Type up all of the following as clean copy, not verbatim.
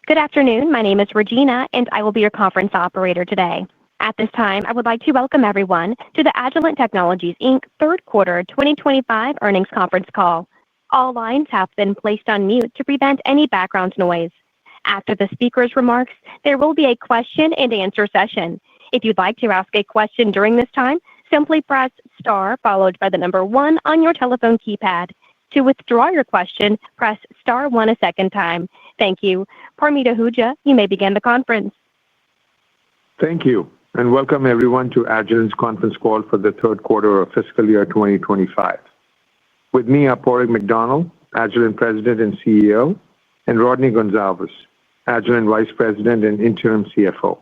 Good afternoon. My name is Regina, and I will be your conference operator today. At this time, I would like to welcome everyone to the Agilent Technologies, Inc. Third Quarter 2025 Earnings Conference Call. All lines have been placed on mute to prevent any background noise. After the speaker's remarks, there will be a question-and-answer session. If you'd like to ask a question during this time, simply press star followed by the number one on your telephone keypad. To withdraw your question, press star one a second time. Thank you. Parmeet Ahuja, you may begin the conference. Thank you, and welcome everyone to Agilent's conference call for the third quarter of fiscal year 2025. With me are Padraig McDonnell, Agilent President and CEO, and Rodney Gonsalves, Agilent Vice President and Interim CFO.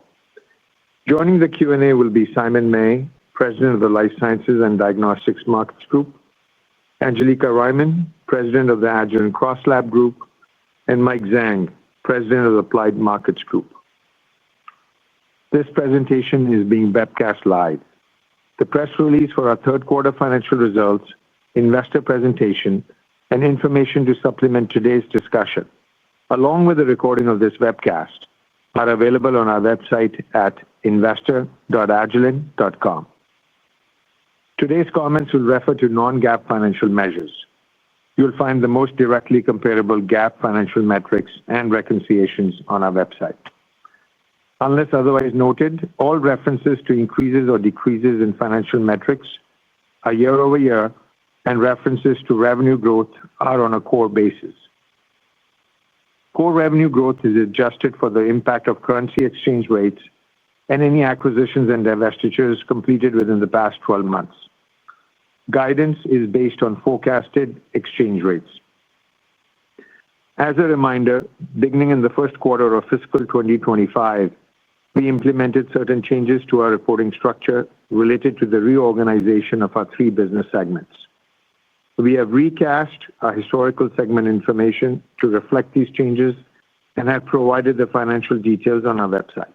Joining the Q&A will be Simon May, President of the Life Sciences and Diagnostics Markets Group, Angelica Riemann, President of the Agilent CrossLab Group, and Mike Zhang, President of the Applied Markets Group. This presentation is being webcast live. The press release for our third quarter financial results, investor presentation, and information to supplement today's discussion, along with the recording of this webcast, are available on our website at investor.agilent.com. Today's comments will refer to non-GAAP financial measures. You'll find the most directly comparable GAAP financial metrics and reconciliations on our website. Unless otherwise noted, all references to increases or decreases in financial metrics are year-over-year, and references to revenue growth are on a core basis. Core revenue growth is adjusted for the impact of currency exchange rates and any acquisitions and divestitures completed within the past 12 months. Guidance is based on forecasted exchange rates. As a reminder, beginning in the first quarter of fiscal 2025, we implemented certain changes to our reporting structure related to the reorganization of our three business segments. We have recast our historical segment information to reflect these changes and have provided the financial details on our website.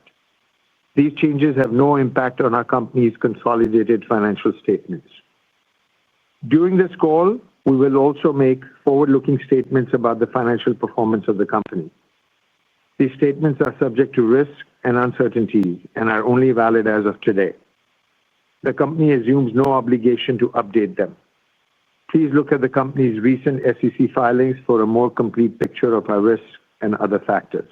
These changes have no impact on our company's consolidated financial statements. During this call, we will also make forward-looking statements about the financial performance of the company. These statements are subject to risk and uncertainty and are only valid as of today. The company assumes no obligation to update them. Please look at the company's recent SEC filings for a more complete picture of our risks and other factors.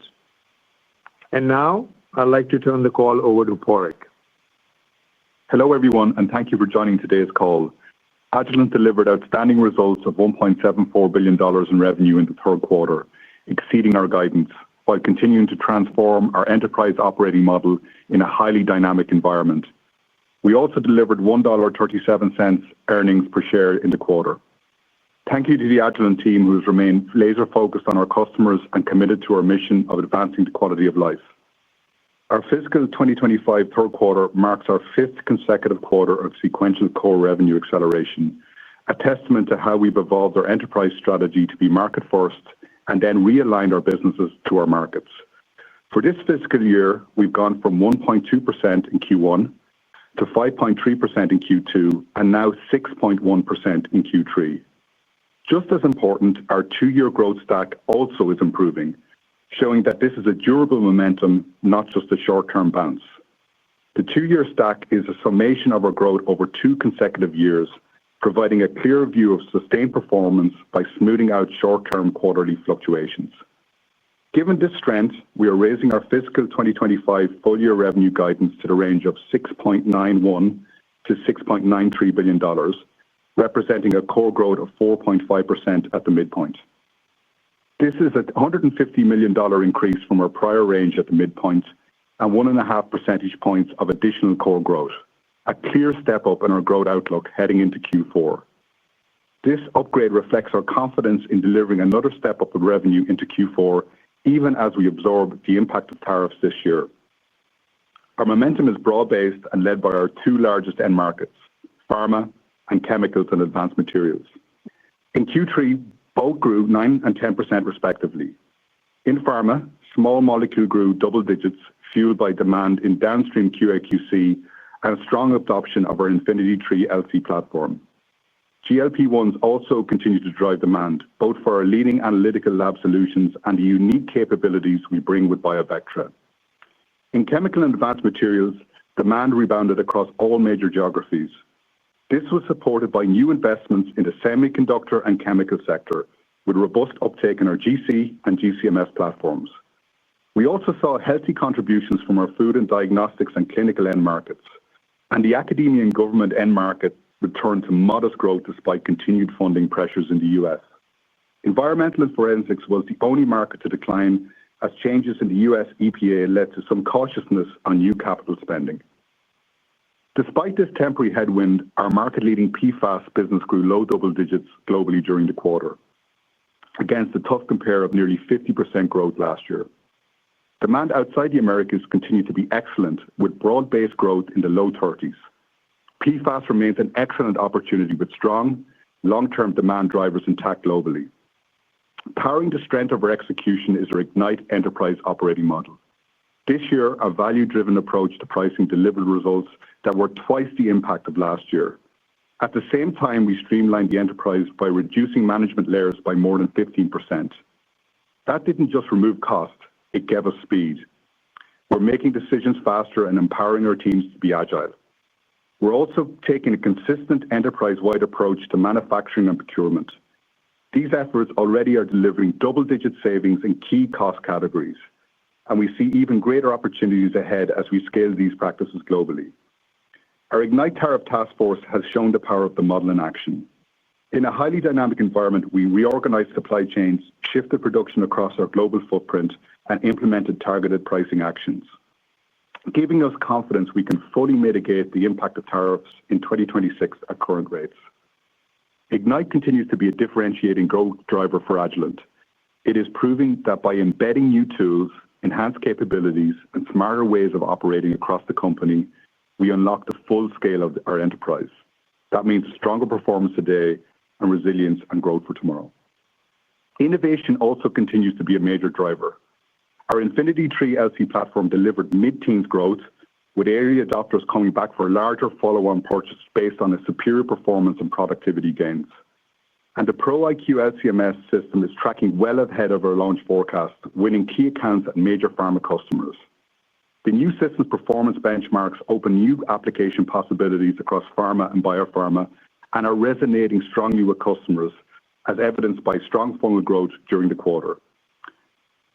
Now, I'd like to turn the call over to Padraig. Hello everyone, and thank you for joining today's call. Agilent delivered outstanding results of $1.74 billion in revenue in the third quarter, exceeding our guidance, while continuing to transform our enterprise operating model in a highly dynamic environment. We also delivered $1.37 earnings per share in the quarter. Thank you to the Agilent team who has remained laser-focused on our customers and committed to our mission of advancing the quality of life. Our fiscal 2025 third quarter marks our fifth consecutive quarter of sequential core revenue acceleration, a testament to how we've evolved our enterprise strategy to be market-first and then realigned our businesses to our markets. For this fiscal year, we've gone from 1.2% in Q1 to 5.3% in Q2 and now 6.1% in Q3. Just as important, our two-year growth stack also is improving, showing that this is a durable momentum, not just a short-term bounce. The two-year stack is a summation of our growth over 2 consecutive years, providing a clear view of sustained performance by smoothing out short-term quarterly fluctuations. Given this strength, we are raising our fiscal 2025 full-year revenue guidance to the range of $6.91 to $6.93 billion, representing a core growth of 4.5% at the midpoint. This is a $150 million increase from our prior range at the midpoint and 1.5 percentage points of additional core growth, a clear step up in our growth outlook heading into Q4. This upgrade reflects our confidence in delivering another step up of revenue into Q4, even as we absorb the impact of tariffs this year. Our momentum is broad-based and led by our two largest end markets, pharma and chemicals and advanced materials. In Q3, both grew 9% and 10% respectively. In pharma, small molecule grew double digits, fueled by demand in downstream QA/QC and strong adoption of our Infinity III LC platform. GLP-1s also continue to drive demand, both for our leading analytical lab solutions and the unique capabilities we bring with BioVectra. In chemical and advanced materials, demand rebounded across all major geographies. This was supported by new investments in the semiconductor and chemical sector, with robust uptake in our GC and GCMS platforms. We also saw healthy contributions from our food and diagnostics and clinical end markets, and the academia and government end market returned to modest growth despite continued funding pressures in the U.S. Environmental and forensics was the only market to decline, as changes in the U.S. EPA led to some cautiousness on new capital spending. Despite this temporary headwind, our market-leading PFAS business grew low double digits globally during the quarter, against a tough compare of nearly 50% growth last year. Demand outside the Americas continued to be excellent, with broad-based growth in the low 30s. PFAS remains an excellent opportunity with strong, long-term demand drivers intact globally. Powering the strength of our execution is our Ignite enterprise operating model. This year, our value-driven approach to pricing delivered results that were twice the impact of last year. At the same time, we streamlined the enterprise by reducing management layers by more than 15%. That didn't just remove cost, it gave us speed. We're making decisions faster and empowering our teams to be agile. We're also taking a consistent enterprise-wide approach to manufacturing and procurement. These efforts already are delivering double-digit savings in key cost categories, and we see even greater opportunities ahead as we scale these practices globally. Our Ignite Tariff Task Force has shown the power of the model in action. In a highly dynamic environment, we reorganized supply chains, shifted production across our global footprint, and implemented targeted pricing actions, giving us confidence we can fully mitigate the impact of tariffs in 2026 at current rates. Ignite continues to be a differentiating growth driver for Agilent. It is proving that by embedding new tools, enhanced capabilities, and smarter ways of operating across the company, we unlock the full scale of our enterprise. That means stronger performance today and resilience and growth for tomorrow. Innovation also continues to be a major driver. Our Infinity III LC platform delivered mid-teens growth, with area adopters coming back for larger follow-on purchases based on its superior performance and productivity gains. And the Pro IQ LCMS system is tracking well ahead of our launch forecast, winning key accounts at major pharma customers. The new system's performance benchmarks open new application possibilities across pharma and biopharma and are resonating strongly with customers, as evidenced by strong funnel growth during the quarter.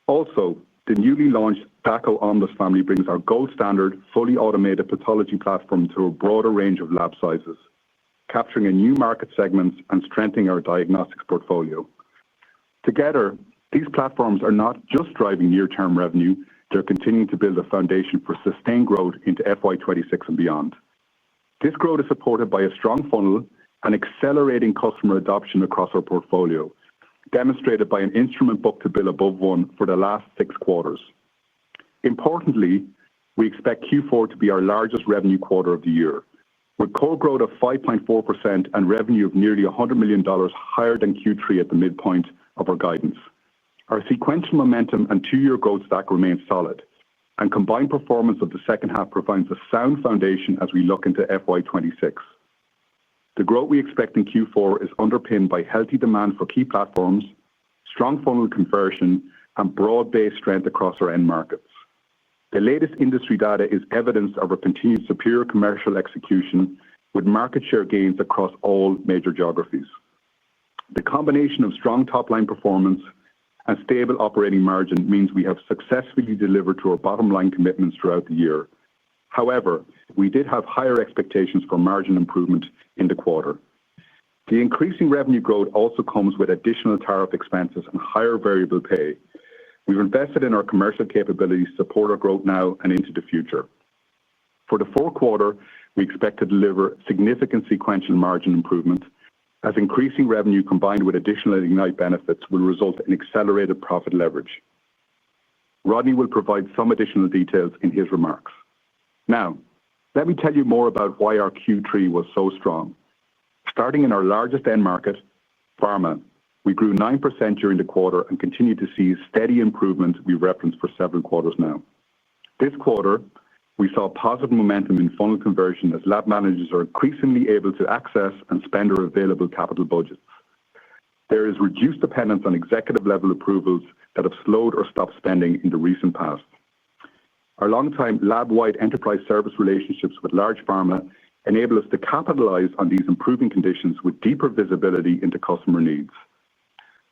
Also, the newly launched Dako Omnis family brings our gold standard, fully automated pathology platform to a broader range of lab sizes, capturing a new market segments and strengthening our diagnostics portfolio. Together, these platforms are not just driving near-term revenue, they're continuing to build a foundation for sustained growth into FY26 and beyond. This growth is supported by a strong funnel and accelerating customer adoption across our portfolio, demonstrated by an instrument book-to-bill above 1 for the last 6 quarters. Importantly, we expect Q4 to be our largest revenue quarter of the year, with core growth of 5.4% and revenue of nearly $100 million higher than Q3 at the midpoint of our guidance. Our sequential momentum and 2-year growth stack remains solid, and combined performance of the second half provides a sound foundation as we look into FY26. The growth we expect in Q4 is underpinned by healthy demand for key platforms, strong funnel conversion, and broad-based strength across our end markets. The latest industry data is evidence of our continued superior commercial execution, with market share gains across all major geographies. The combination of strong top-line performance and stable operating margin means we have successfully delivered to our bottom-line commitments throughout the year. However, we did have higher expectations for margin improvement in the quarter. The increasing revenue growth also comes with additional tariff expenses and higher variable pay. We've invested in our commercial capabilities to support our growth now and into the future. For the fourth quarter, we expect to deliver significant sequential margin improvement, as increasing revenue combined with additional Ignite benefits will result in accelerated profit leverage. Rodney will provide some additional details in his remarks. Now, let me tell you more about why our Q3 was so strong. Starting in our largest end market, pharma, we grew 9% during the quarter and continue to see steady improvement we referenced for several quarters now. This quarter, We saw positive momentum in funnel conversion as lab managers are increasingly able to access and spend their available capital budgets. There is reduced dependence on executive-level approvals that have slowed or stopped spending in the recent past. Our long-time lab-wide enterprise service relationships with large pharma enable us to capitalize on these improving conditions with deeper visibility into customer needs.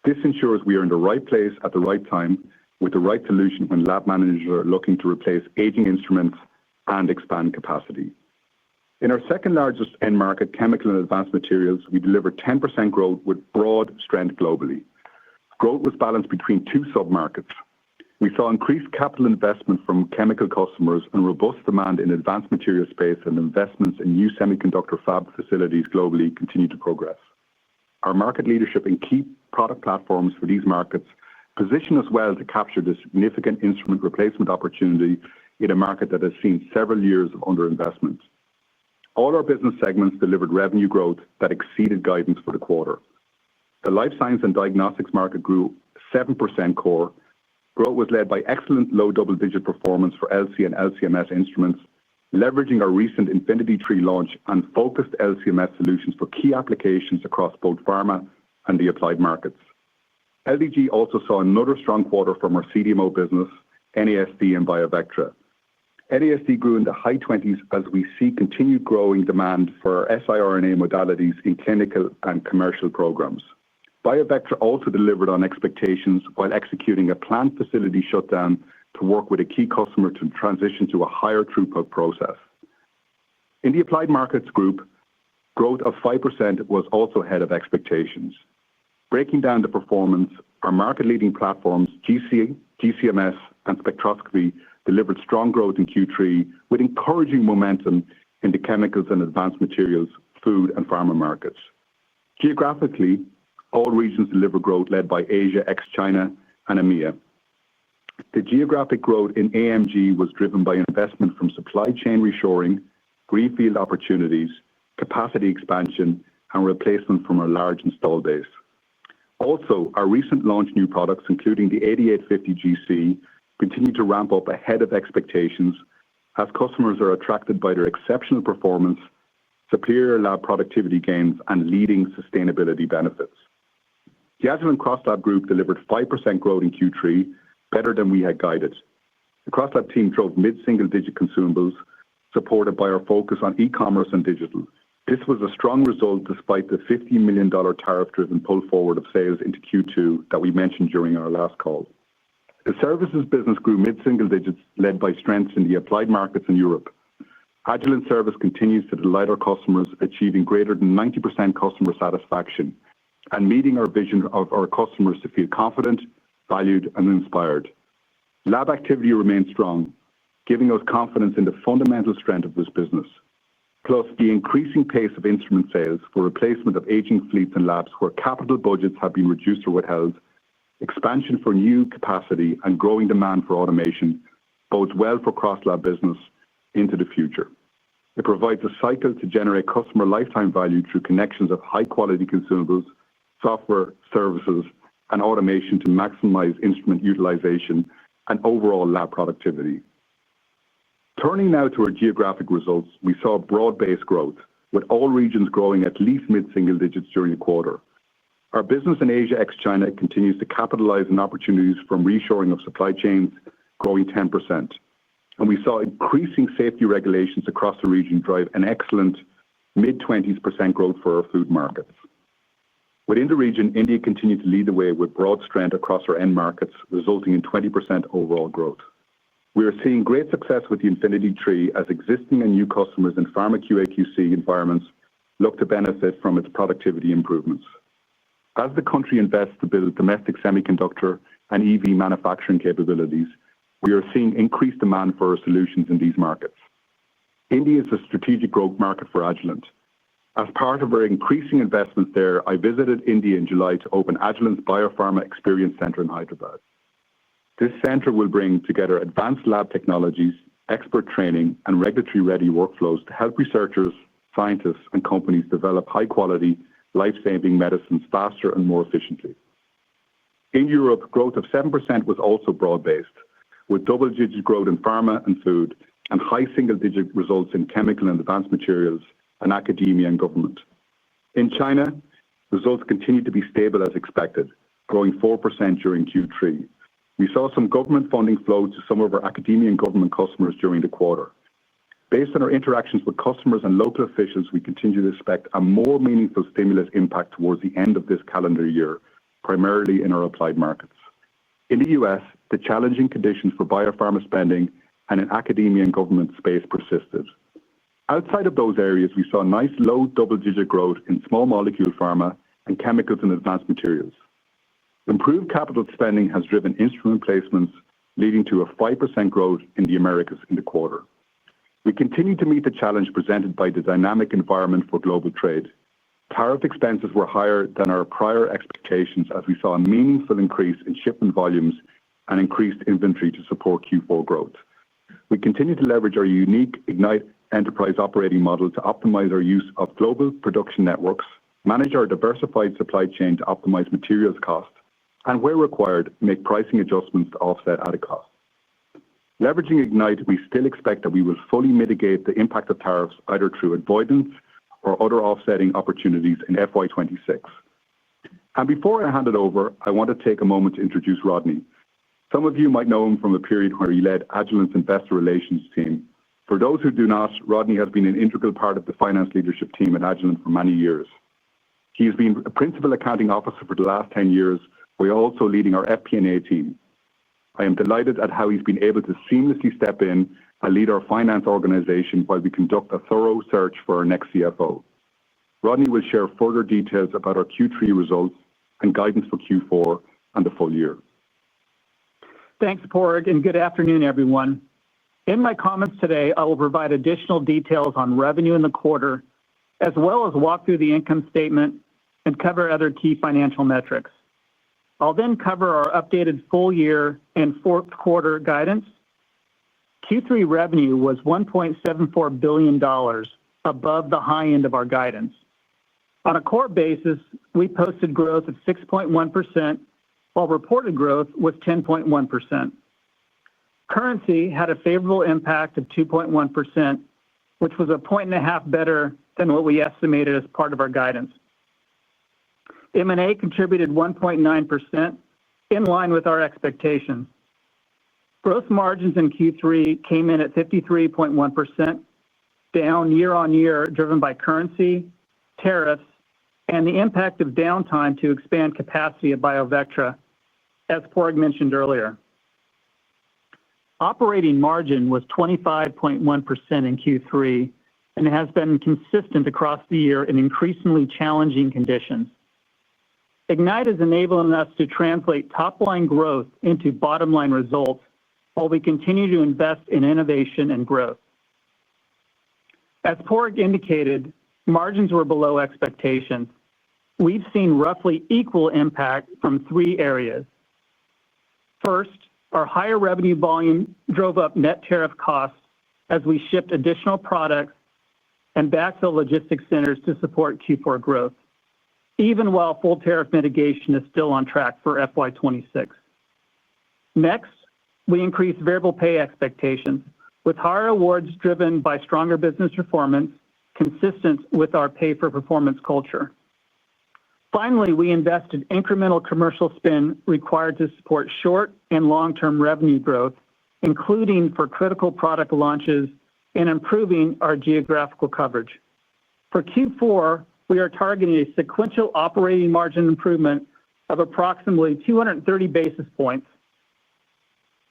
This ensures we are in the right place at the right time with the right solution when lab managers are looking to replace aging instruments and expand capacity. In our second largest end market, chemical and advanced materials, we delivered 10% growth with broad strength globally. Growth was balanced between two sub-markets. We saw increased capital investment from chemical customers and robust demand in advanced material space, and investments in new semiconductor fab facilities globally continue to progress. Our market leadership in key product platforms for these markets position us well to capture the significant instrument replacement opportunity in a market that has seen several years of underinvestment. All our business segments delivered revenue growth that exceeded guidance for the quarter. The life science and diagnostics market grew 7% core. Growth was led by excellent low double-digit performance for LC and LCMS instruments, leveraging our recent Infinity III launch and focused LCMS solutions for key applications across both pharma and the applied markets. LDG also saw another strong quarter from our CDMO business, NASD and BioVectra. NASD grew in the high 20s as we see continued growing demand for siRNA modalities in clinical and commercial programs. BioVectra also delivered on expectations while executing a planned facility shutdown to work with a key customer to transition to a higher throughput process. In the applied markets group, growth of 5% was also ahead of expectations. Breaking down the performance, our market-leading platforms, GC, GCMS, and spectroscopy, delivered strong growth in Q3 with encouraging momentum in the chemicals and advanced materials, food, and pharma markets. Geographically, all regions delivered growth led by Asia, ex-China, and EMEA. The geographic growth in AMG was driven by investment from supply chain reshoring, greenfield opportunities, capacity expansion, and replacement from our large install base. Also, our recent launch new products, including the 8850 GC, continue to ramp up ahead of expectations as customers are attracted by their exceptional performance, superior lab productivity gains, and leading sustainability benefits. The Agilent CrossLab Group delivered 5% growth in Q3, better than we had guided. The CrossLab team drove mid-single-digit consumables, supported by our focus on e-commerce and digital. This was a strong result despite the $50 million tariff-driven pull forward of sales into Q2 that we mentioned during our last call. The services business grew mid-single digits, led by strengths in the applied markets in Europe. Agilent Service continues to delight our customers, achieving greater than 90% customer satisfaction and meeting our vision of our customers to feel confident, valued, and inspired. Lab activity remains strong, giving us confidence in the fundamental strength of this business. Plus, the increasing pace of instrument sales for replacement of aging fleets and labs where capital budgets have been reduced or withheld, expansion for new capacity, and growing demand for automation bodes well for CrossLab business into the future. It provides a cycle to generate customer lifetime value through connections of high-quality consumables, software, services, and automation to maximize instrument utilization and overall lab productivity. Turning now to our geographic results, we saw broad-based growth, with all regions growing at least mid-single digits during the quarter. Our business in Asia, ex-China, continues to capitalize on opportunities from reshoring of supply chains, growing 10%. And we saw increasing safety regulations across the region drive an excellent mid-20s% growth for our food markets. Within the region, India continued to lead the way with broad strength across our end markets, resulting in 20% overall growth. We are seeing great success with the Infinity III as existing and new customers in pharma QA/QC environments look to benefit from its productivity improvements. As the country invests to build domestic semiconductor and EV manufacturing capabilities, we are seeing increased demand for our solutions in these markets. India is a strategic growth market for Agilent. As part of our increasing investments there, I visited India in July to open Agilent's Biopharma Experience Center in Hyderabad. This center will bring together advanced lab technologies, expert training, and regulatory-ready workflows to help researchers, scientists, and companies develop high-quality, life-saving medicines faster and more efficiently. In Europe, growth of 7% was also broad-based, with double-digit growth in pharma and food, and high single-digit results in chemical and advanced materials and academia and government. In China, results continued to be stable as expected, growing 4% during Q3. We saw some government funding flow to some of our academia and government customers during the quarter. Based on our interactions with customers and local officials, we continue to expect a more meaningful stimulus impact towards the end of this calendar year, primarily in our applied markets. In the U.S., the challenging conditions for biopharma spending and in academia and government space persisted. Outside of those areas, we saw nice low double-digit growth in small molecule pharma and chemicals and advanced materials. Improved capital spending has driven instrument placements, leading to a 5% growth in the Americas in the quarter. We continue to meet the challenge presented by the dynamic environment for global trade. Tariff expenses were higher than our prior expectations as we saw a meaningful increase in shipment volumes and increased inventory to support Q4 growth. We continue to leverage our unique Ignite enterprise operating model to optimize our use of global production networks, manage our diversified supply chain to optimize materials cost, and where required, make pricing adjustments to offset added costs. Leveraging Ignite, we still expect that we will fully mitigate the impact of tariffs either through avoidance or other offsetting opportunities in FY26. And before I hand it over, I want to take a moment to introduce Rodney. Some of you might know him from a period where he led Agilent's investor relations team. For those who do not, Rodney has been an integral part of the finance leadership team at Agilent for many years. He has been a principal accounting officer for the last 10 years, while also leading our FP&A team. I am delighted at how he's been able to seamlessly step in and lead our finance organization while we conduct a thorough search for our next CFO. Rodney will share further details about our Q3 results and guidance for Q4 and the full year. Thanks, Padraig, and good afternoon, everyone. In my comments today, I will provide additional details on revenue in the quarter, as well as walk through the income statement and cover other key financial metrics. I'll then cover our updated full year and fourth quarter guidance. Q3 revenue was $1.74 billion, above the high end of our guidance. On a core basis, we posted growth of 6.1%, while reported growth was 10.1%. Currency had a favorable impact of 2.1%, which was 1.5 points better than what we estimated as part of our guidance. M&A contributed 1.9%, in line with our expectations. Gross margins in Q3 came in at 53.1%, down year-on-year, driven by currency, tariffs, and the impact of downtime to expand capacity at BioVectra, as Padraig mentioned earlier. Operating margin was 25.1% in Q3 and has been consistent across the year in increasingly challenging conditions. Ignite is enabling us to translate top-line growth into bottom-line results while we continue to invest in innovation and growth. As Padraig indicated, margins were below expectations. We've seen roughly equal impact from three areas. First, our higher revenue volume drove up net tariff costs as we shipped additional products and backfill logistics centers to support Q4 growth, even while full tariff mitigation is still on track for FY26. Next, we increased variable pay expectations, with higher awards driven by stronger business performance, consistent with our pay-for-performance culture. Finally, we invested incremental commercial spend required to support short and long-term revenue growth, including for critical product launches and improving our geographical coverage. For Q4, we are targeting a sequential operating margin improvement of approximately 230 basis points.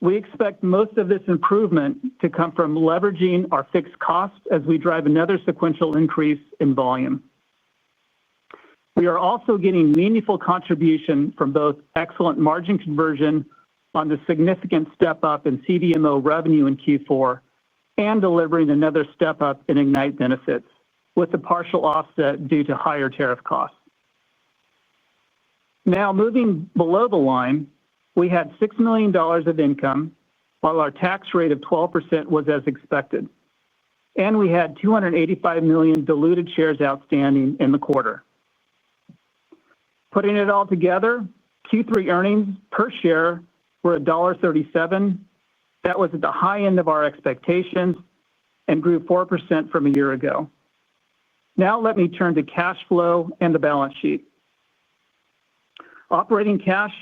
We expect most of this improvement to come from leveraging our fixed costs as we drive another sequential increase in volume. We are also getting meaningful contribution from both excellent margin conversion on the significant step-up in CDMO revenue in Q4 and delivering another step-up in Ignite benefits, with a partial offset due to higher tariff costs. Now, moving below the line, we had $6 million of income, while our tax rate of 12% was as expected, and we had 285 million diluted shares outstanding in the quarter. Putting it all together, Q3 earnings per share were $1.37. That was at the high end of our expectations and grew 4% from a year ago. Now let me turn to cash flow and the balance sheet. Operating cash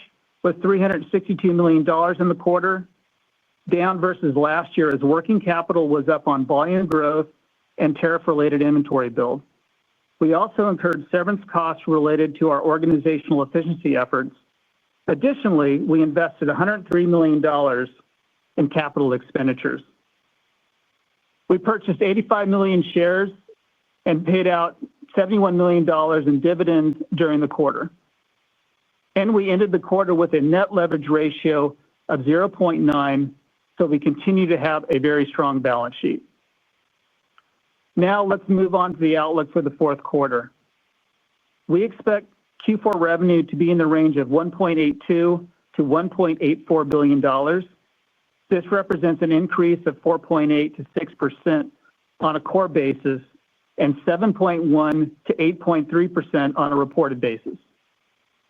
was $362 million in the quarter, down versus last year as working capital was up on volume growth and tariff-related inventory build. We also incurred severance costs related to our organizational efficiency efforts. Additionally, we invested $103 million in capital expenditures. We purchased 85 million shares and paid out $71 million in dividends during the quarter. And we ended the quarter with a net leverage ratio of 0.9, so we continue to have a very strong balance sheet. Now let's move on to the outlook for the fourth quarter. We expect Q4 revenue to be in the range of $1.82 to $1.84 billion. This represents an increase of 4.8% to 6% on a core basis and 7.1% to 8.3% on a reported basis.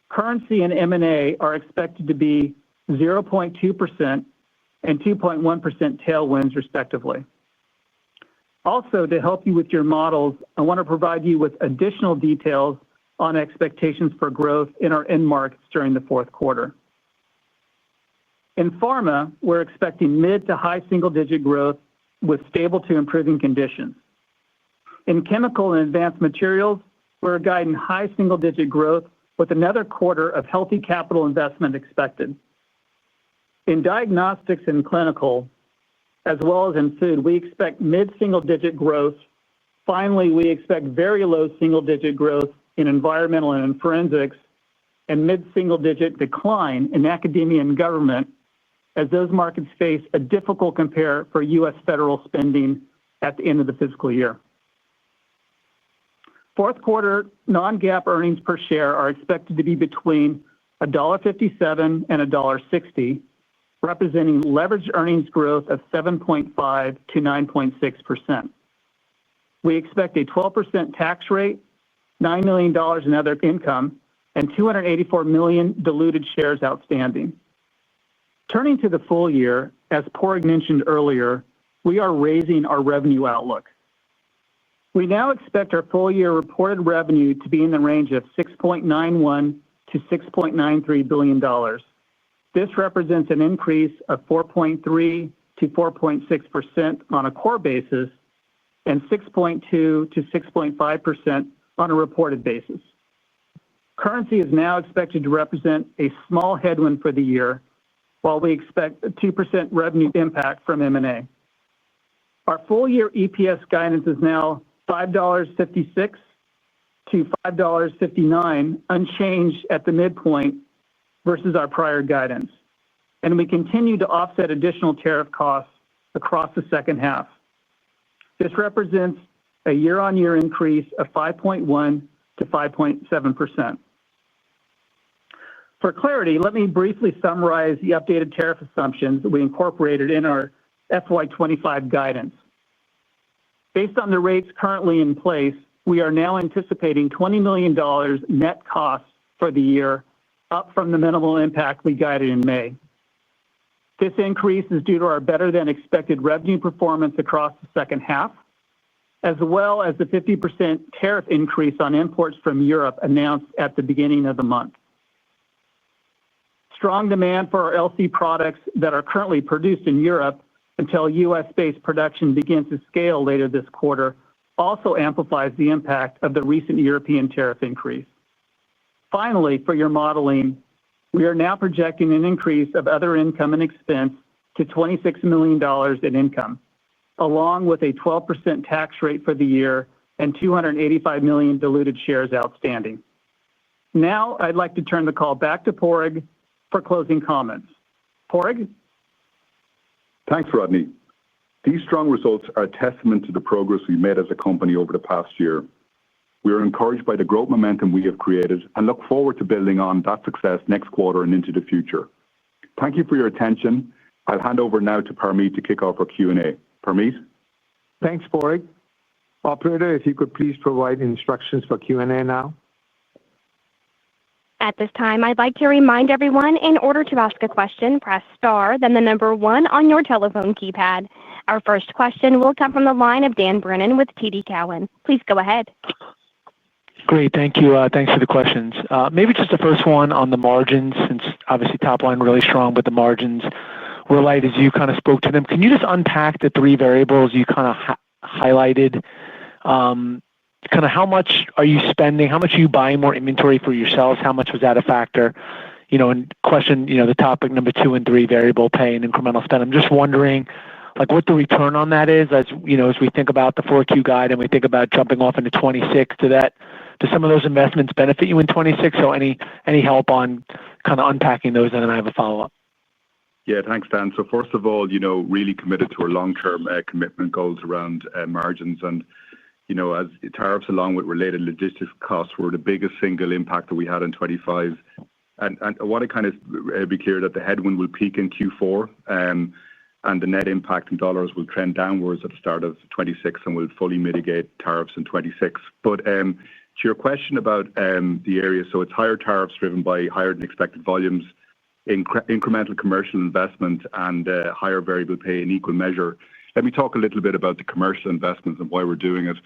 Currency and M&A are expected to be 0.2% and 2.1% tailwinds, respectively. Also, to help you with your models, I want to provide you with additional details on expectations for growth in our end markets during the fourth quarter. In pharma, we're expecting mid to high single-digit growth with stable to improving conditions. In chemical and advanced materials, we're guiding high single-digit growth with another quarter of healthy capital investment expected. In diagnostics and clinical, as well as in food, we expect mid-single-digit growth. Finally, we expect very low single-digit growth in environmental and in forensics and mid-single-digit decline in academia and government as those markets face a difficult compare for U.S. federal spending at the end of the fiscal year. Fourth quarter non-GAAP earnings per share are expected to be between $1.57 and $1.60, representing leveraged earnings growth of 7.5% to 9.6%. We expect a 12% tax rate, $9 million in other income, and 284 million diluted shares outstanding. Turning to the full year, as Padraig mentioned earlier, we are raising our revenue outlook. We now expect our full-year reported revenue to be in the range of $6.91 to $6.93 billion. This represents an increase of 4.3% to 4.6% on a core basis and 6.2% to 6.5% on a reported basis. Currency is now expected to represent a small headwind for the year, while we expect a 2% revenue impact from M&A. Our full-year EPS guidance is now $5.56 to $5.59, unchanged at the midpoint versus our prior guidance. And we continue to offset additional tariff costs across the second half. This represents a year-on-year increase of 5.1% to 5.7%. For clarity, let me briefly summarize the updated tariff assumptions that we incorporated in our FY25 guidance. Based on the rates currently in place, we are now anticipating $20 million net costs for the year, up from the minimal impact we guided in May. This increase is due to our better-than-expected revenue performance across the second half, as well as the 50% tariff increase on imports from Europe announced at the beginning of the month. Strong demand for our LC products that are currently produced in Europe until U.S.-based production begins to scale later this quarter also amplifies the impact of the recent European tariff increase. Finally, for your modeling, we are now projecting an increase of other income and expense to $26 million in income, along with a 12% tax rate for the year and 285 million diluted shares outstanding. Now, I'd like to turn the call back to Padraig for closing comments. Padraig? Thanks, Rodney. These strong results are a testament to the progress we've made as a company over the past year. We are encouraged by the growth momentum we have created and look forward to building on that success next quarter and into the future. Thank you for your attention. I'll hand over now to Parmeet to kick off our Q&A. Parmeet? Thanks, Padraig. Operator, if you could please provide instructions for Q&A now. At this time, I'd like to remind everyone, in order to ask a question, press star, then the number 1 on your telephone keypad. Our first question will come from the line of Dan Brennan with TD Cowen. Please go ahead. Great. Thank you. Thanks for the questions. Maybe just the first one on the margins, since obviously top line really strong, but the margins were light as you kind of spoke to them. Can you just unpack the three variables you kind of highlighted? Kind of how much are you spending? How much are you buying more inventory for yourselves? How much was that a factor? And question, the topic number 2 and 3, variable pay and incremental spend. I'm just wondering, what the return on that is, as we think about the 4Q guide and we think about jumping off into 26. Do some of those investments benefit you in 26? So any help on kind of unpacking those, and then I have a follow-up. Yeah, thanks, Dan. So first of all, really committed to our long-term commitment goals around margins. And, as tariffs along with related logistics costs were the biggest single impact that we had in 25. And I want to kind of be clear that the headwind will peak in Q4, and the net impact in dollars will trend downwards at the start of 26 and will fully mitigate tariffs in 26. But to your question about the area, so it's higher tariffs driven by higher than expected volumes, incremental commercial investment, and higher variable pay in equal measure. Let me talk a little bit about the commercial investments and why we're doing it.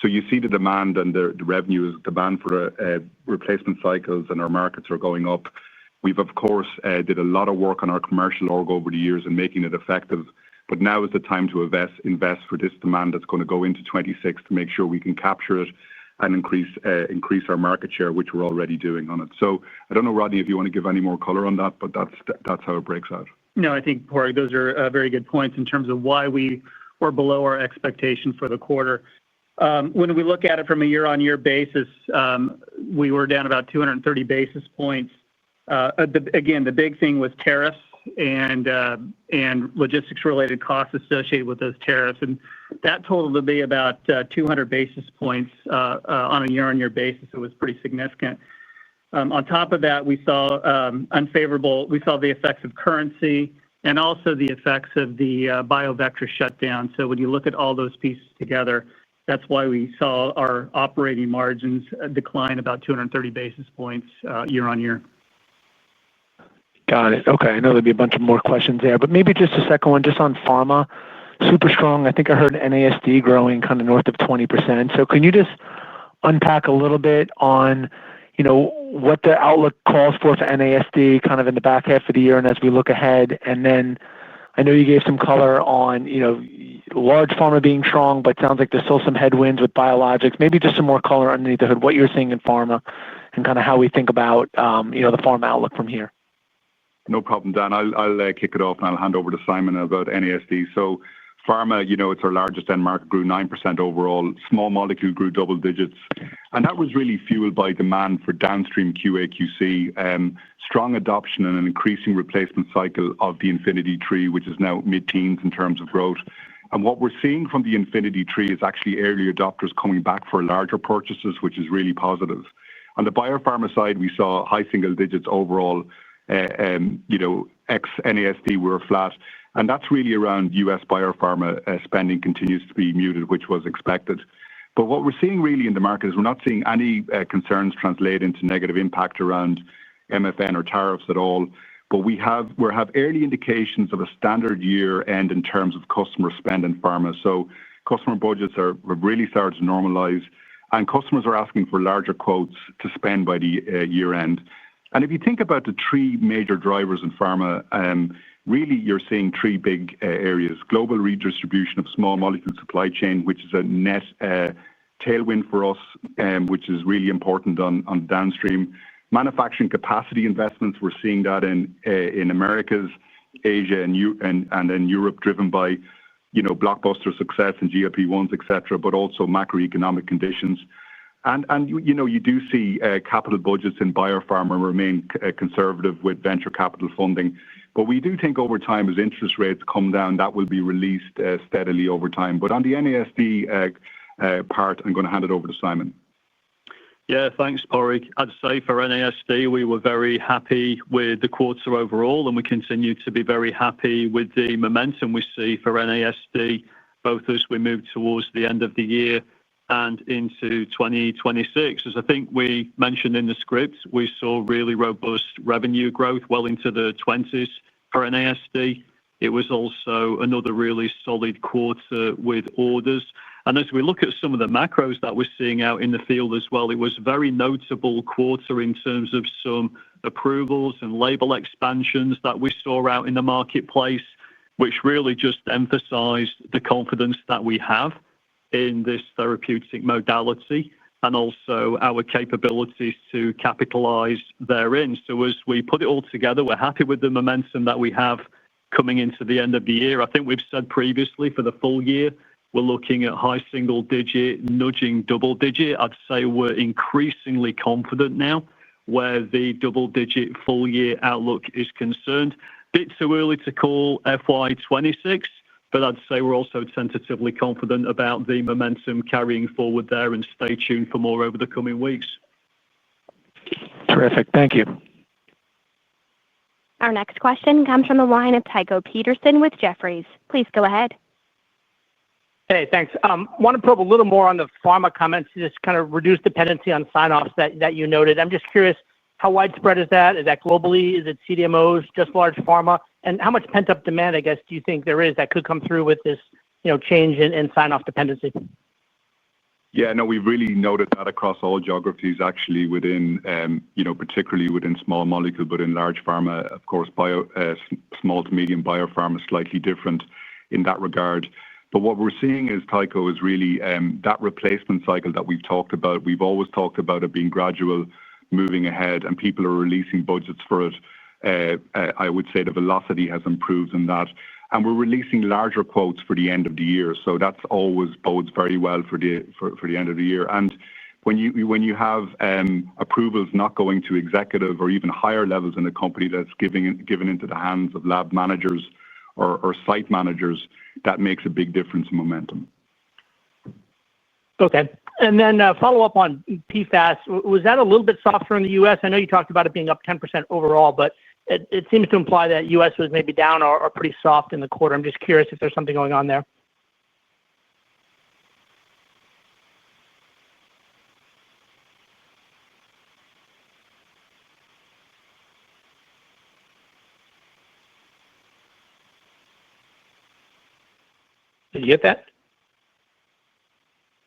So you see the demand and the revenue is demand for replacement cycles, and our markets are going up. We've, of course, did a lot of work on our commercial org over the years and making it effective. But now is the time to invest for this demand that's going to go into 26 to make sure we can capture it and increase our market share, which we're already doing on it. So I don't know, Rodney, if you want to give any more color on that, but that's how it breaks out. No, I think, Padraig, those are very good points in terms of why we were below our expectation for the quarter. When we look at it from a year-on-year basis, we were down about 230 basis points. Again, the big thing was tariffs and logistics-related costs associated with those tariffs. And that totaled to be about 200 basis points on a year-on-year basis. It was pretty significant. On top of that, we saw the effects of currency and also the effects of the BioVectra shutdown. So when you look at all those pieces together, that's why we saw our operating margins decline about 230 basis points year-on-year. Got it. Okay. I know there'll be a bunch of more questions there, but maybe just a second one, just on pharma. Super strong. I think I heard NASD growing kind of north of 20%. So can you just unpack a little bit on, what the outlook calls for NASD kind of in the back half of the year and as we look ahead? And then I know you gave some color on, large pharma being strong, but sounds like there's still some headwinds with biologics. Maybe just some more color underneath the hood, what you're seeing in pharma and kind of how we think about, the pharma outlook from here. No problem, Dan. I'll kick it off and I'll hand over to Simon about NASD. So pharma, it's our largest end market, grew 9% overall. Small molecule grew double digits. And that was really fueled by demand for downstream QA/QC, strong adoption and an increasing replacement cycle of the Infinity Tree, which is now mid-teens in terms of growth. And what we're seeing from the Infinity Tree is actually early adopters coming back for larger purchases, which is really positive. On the biopharma side, we saw high single digits overall. Ex-NASD were flat. And that's really around U.S. biopharma spending continues to be muted, which was expected. But what we're seeing really in the market is we're not seeing any concerns translate into negative impact around MFN or tariffs at all. But we have early indications of a standard year end in terms of customer spend in pharma. So customer budgets have really started to normalize, and customers are asking for larger quotes to spend by the year end. And if you think about the three major drivers in pharma, really you're seeing three big areas. Global redistribution of small molecule supply chain, which is a net tailwind for us, which is really important on downstream. Manufacturing capacity investments, we're seeing that in Americas, Asia, and then Europe, driven by blockbuster success and GLP-1s, etc., but also macroeconomic conditions. And you do see capital budgets in biopharma remain conservative with venture capital funding. But we do think over time, as interest rates come down, that will be released steadily over time. But on the NASD part, I'm going to hand it over to Simon. Yeah, thanks, Padraig. I'd say for NASD, we were very happy with the quarter overall, and we continue to be very happy with the momentum we see for NASD, both as we move towards the end of the year and into 2026. As I think we mentioned in the script, we saw really robust revenue growth well into the 20s for NASD It was also another really solid quarter with orders. And as we look at some of the macros that we're seeing out in the field as well, it was a very notable quarter in terms of some approvals and label expansions that we saw out in the marketplace, which really just emphasized the confidence that we have in this therapeutic modality and also our capabilities to capitalize therein. So as we put it all together, we're happy with the momentum that we have coming into the end of the year. I think we've said previously for the full year, we're looking at high single digit, nudging double digit. I'd say we're increasingly confident now where the double digit full year outlook is concerned. Bit too early to call FY26, but I'd say we're also tentatively confident about the momentum carrying forward there, and stay tuned for more over the coming weeks. Terrific. Thank you. Our next question comes from the line of Tycho Peterson with Jefferies. Please go ahead. Hey, thanks. Want to probe a little more on the pharma comments, just kind of reduce dependency on sign-offs that you noted. I'm just curious, how widespread is that? Is that globally? Is it CDMOs, just large pharma? And how much pent-up demand, I guess, do you think there is that could come through with this change in sign-off dependency? Yeah, no, we've really noted that across all geographies, actually, within, particularly within small molecule, but in large pharma, of course, small to medium biopharma is slightly different in that regard. But what we're seeing is, Tycho, is really that replacement cycle that we've talked about. We've always talked about it being gradual, moving ahead, and people are releasing budgets for it. I would say the velocity has improved in that. And we're releasing larger quotes for the end of the year. So that's always bodes very well for the end of the year. And when you have approvals not going to executive or even higher levels in a company that's given into the hands of lab managers or site managers, that makes a big difference in momentum. Okay. And then follow up on PFAS. Was that a little bit softer in the U.S.? I know you talked about it being up 10% overall, but it seems to imply that U.S. was maybe down or pretty soft in the quarter. I'm just curious if there's something going on there. Did you get that?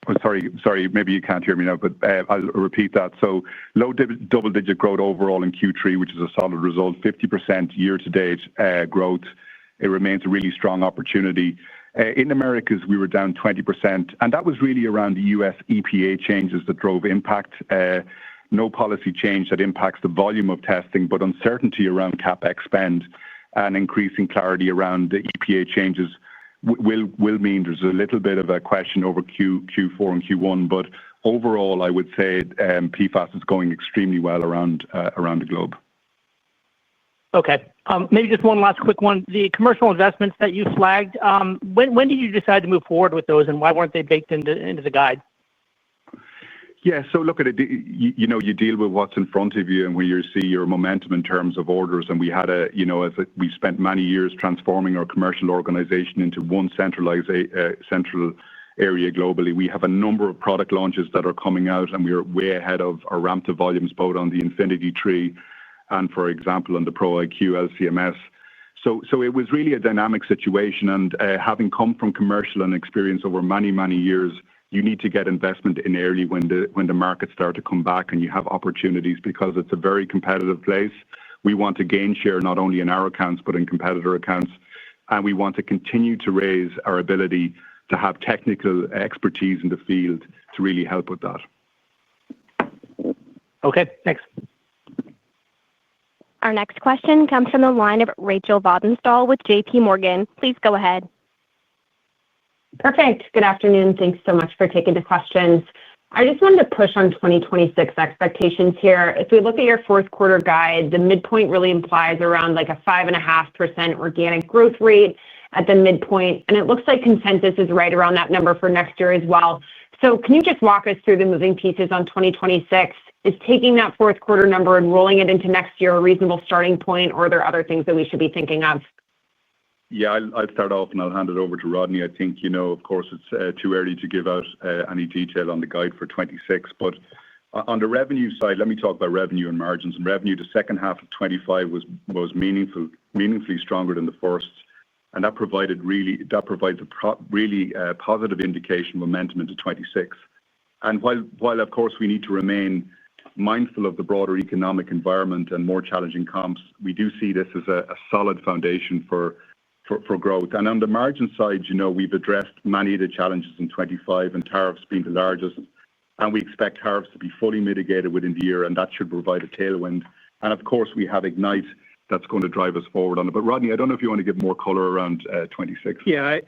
Oh, sorry, maybe you can't hear me now, but I'll repeat that. So low double-digit growth overall in Q3, which is a solid result, 50% year-to-date growth. It remains a really strong opportunity. In Americas, we were down 20%, and that was really around the U.S. EPA changes that drove impact. No policy change that impacts the volume of testing, but uncertainty around CapEx spend and increasing clarity around the EPA changes will mean there's a little bit of a question over Q4 and Q1, but overall, I would say PFAS is going extremely well around the globe. Okay. Maybe just one last quick one. The commercial investments that you flagged, when did you decide to move forward with those, and why weren't they baked into the guide? Yeah, so look at it. You deal with what's in front of you, and when you see your momentum in terms of orders, and we had we spent many years transforming our commercial organization into one central area globally. We have a number of product launches that are coming out, and we're way ahead of our ramp to volumes, both on the Infinity III and, for example, on the Pro IQ LCMS. So it was really a dynamic situation, and having come from commercial and experience over many, many years, you need to get investment in early when the markets start to come back and you have opportunities, because it's a very competitive place. We want to gain share not only in our accounts but in competitor accounts, and we want to continue to raise our ability to have technical expertise in the field to really help with that. Okay, thanks. Our next question comes from the line of Rachel Vatnsdal with J.P. Morgan. Please go ahead. Perfect. Good afternoon. Thanks so much for taking the questions. I just wanted to push on 2026 expectations here. If we look at your fourth quarter guide, the midpoint really implies around like a 5.5% organic growth rate at the midpoint, and it looks like consensus is right around that number for next year as well. So can you just walk us through the moving pieces on 2026? Is taking that fourth quarter number and rolling it into next year a reasonable starting point, or are there other things that we should be thinking of? Yeah, I'll start off and I'll hand it over to Rodney. I think, of course, it's too early to give out any detail on the guide for 26. But on the revenue side, let me talk about revenue and margins. And revenue, the second half of 25 was meaningfully stronger than the first. and that provides a really positive indication momentum into 2026. And while of course we need to remain mindful of the broader economic environment and more challenging comps, we do see this as a solid foundation for growth. And on the margin side, we've addressed many of the challenges in 2025, and tariffs being the largest. And we expect tariffs to be fully mitigated within the year, and that should provide a tailwind. And of course, we have Ignite that's going to drive us forward on it. But Rodney, I don't know if you want to give more color around 26. Yeah,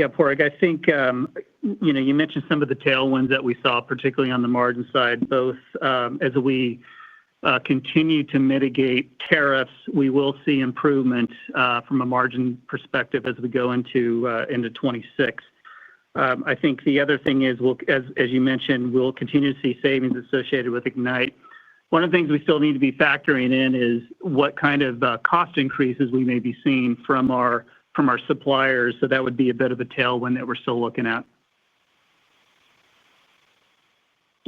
Padraig, I think you mentioned some of the tailwinds that we saw, particularly on the margin side. Both as we continue to mitigate tariffs, we will see improvement from a margin perspective as we go into 26. I think the other thing is, as you mentioned, we'll continue to see savings associated with Ignite. One of the things we still need to be factoring in is what kind of cost increases we may be seeing from our suppliers. So that would be a bit of a tailwind that we're still looking at.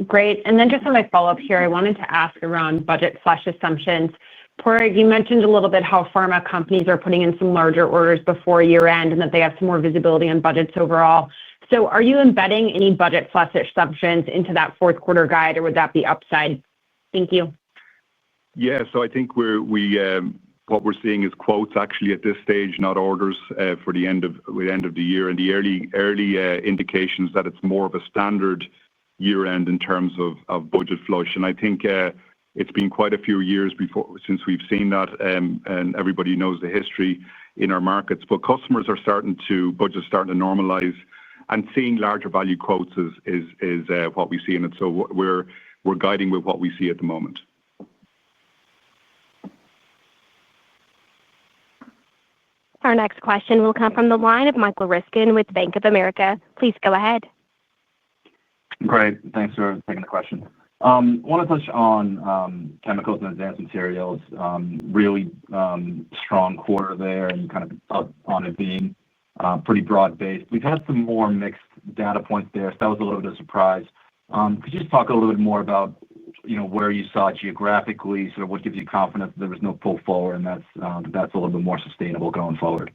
Great. And then just on my follow-up here, I wanted to ask around budget flush assumptions. Padraig, you mentioned a little bit how pharma companies are putting in some larger orders before year-end and that they have some more visibility on budgets overall. So are you embedding any budget flush assumptions into that fourth quarter guide, or would that be upside? Thank you. Yeah, so I think what we're seeing is quotes actually at this stage, not orders for the end of the year, and the early indications that it's more of a standard year-end in terms of budget flush. And I think it's been quite a few years since we've seen that, and everybody knows the history in our markets. But customers are starting to normalize, and seeing larger value quotes is what we see in it. So we're guiding with what we see at the moment. Our next question will come from the line of Michael Ryskin with Bank of America. Please go ahead. Great. Thanks for taking the question. I want to touch on chemicals and advanced materials. Really strong quarter there, and kind of up on it being pretty broad-based. We've had some more mixed data points there, so that was a little bit of a surprise. Could you just talk a little bit more about where you saw geographically, sort of what gives you confidence that there was no pull forward, and that's a little bit more sustainable going forward?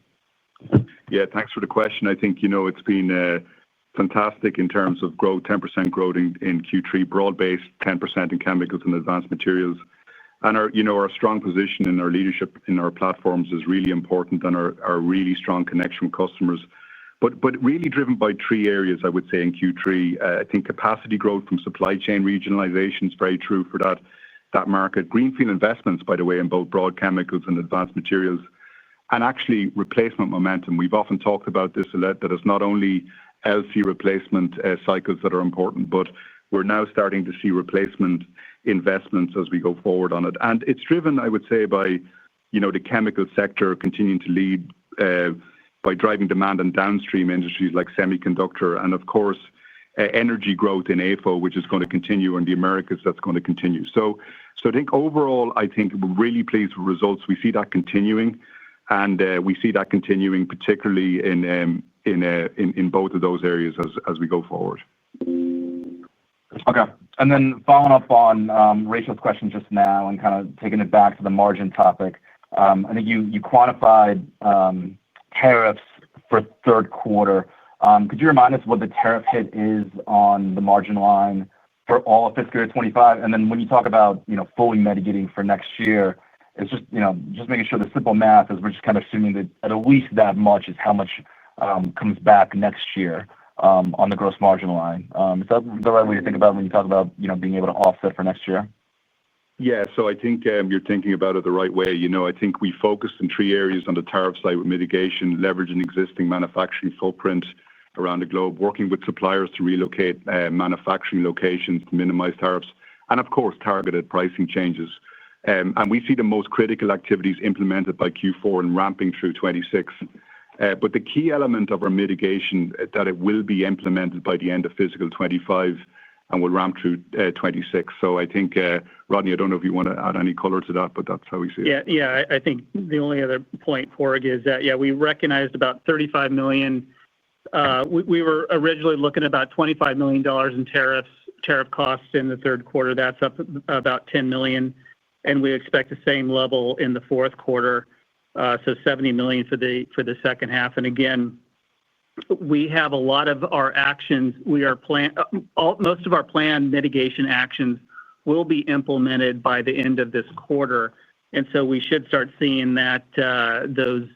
Yeah, thanks for the question. I think it's been fantastic in terms of growth, 10% growth in Q3, broad-based, 10% in chemicals and advanced materials. And our strong position in our leadership in our platforms is really important, and our really strong connection with customers. But really driven by three areas, I would say, in Q3. I think capacity growth from supply chain regionalization is very true for that market. Greenfield investments, by the way, in both broad chemicals and advanced materials. And actually replacement momentum. We've often talked about this a lot, that it's not only LC replacement cycles that are important, but we're now starting to see replacement investments as we go forward on it. And it's driven, I would say, by the chemical sector continuing to lead by driving demand in downstream industries like semiconductor, and of course energy growth in AFO, which is going to continue, in the Americas that's going to continue. So I think overall, I think we're really pleased with results. We see that continuing, and we see that continuing particularly in both of those areas as we go forward. Okay. And then following up on Rachel's question just now, and kind of taking it back to the margin topic, I think you quantified tariffs for third quarter. Could you remind us what the tariff hit is on the margin line for all of fiscal year 2025? And then when you talk about fully mitigating for next year, it's just making sure the simple math is we're just kind of assuming that at least that much is how much comes back next year on the gross margin line. Is that the right way to think about it when you talk about being able to offset for next year? Yeah, so I think you're thinking about it the right way. I think we focused in three areas on the tariff side with mitigation, leveraging existing manufacturing footprint around the globe, working with suppliers to relocate manufacturing locations to minimize tariffs, and of course targeted pricing changes. And we see the most critical activities implemented by Q4 and ramping through 26. But the key element of our mitigation that it will be implemented by the end of fiscal 25 and will ramp through 26. So I think, Rodney, I don't know if you want to add any color to that, but that's how we see it. Yeah. I think the only other point, Padraig, is that, we recognized about $35 million. We were originally looking at about $25 million in tariff costs in the third quarter. That's up about $10 million, and we expect the same level in the fourth quarter. so $70 million for the second half. And again, we have a lot of our actions. Most of our planned mitigation actions will be implemented by the end of this quarter, and so we should start seeing that the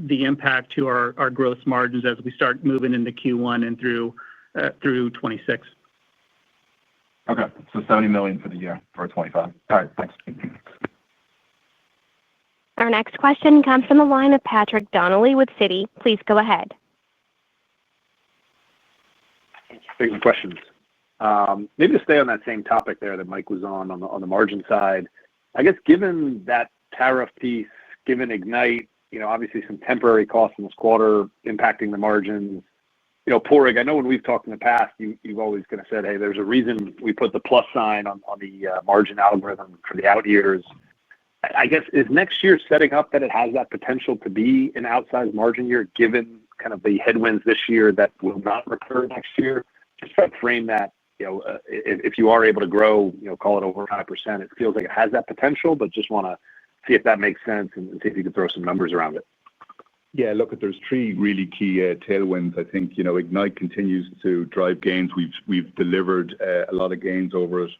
impact to our gross margins as we start moving into Q1 and through 2026. Okay, so $70 million for the year for 2025. All right, thanks. Our next question comes from the line of Patrick Donnelly with Citi. Please go ahead. Thanks for the questions. Maybe to stay on that same topic there that Mike was on the margin side, I guess given that tariff piece, given Ignite, obviously some temporary costs in this quarter impacting the margins. Padraig, I know when we've talked in the past, you've always kind of said, hey, there's a reason we put the plus sign on the margin algorithm for the out years. I guess, is next year setting up that it has that potential to be an outsized margin year given kind of the headwinds this year that will not recur next year? Just try to frame that, if you are able to grow, call it over 5%, it feels like it has that potential, but just want to see if that makes sense and see if you could throw some numbers around it. Yeah, look, there's three really key tailwinds. I think, Ignite continues to drive gains. We've delivered a lot of gains over it.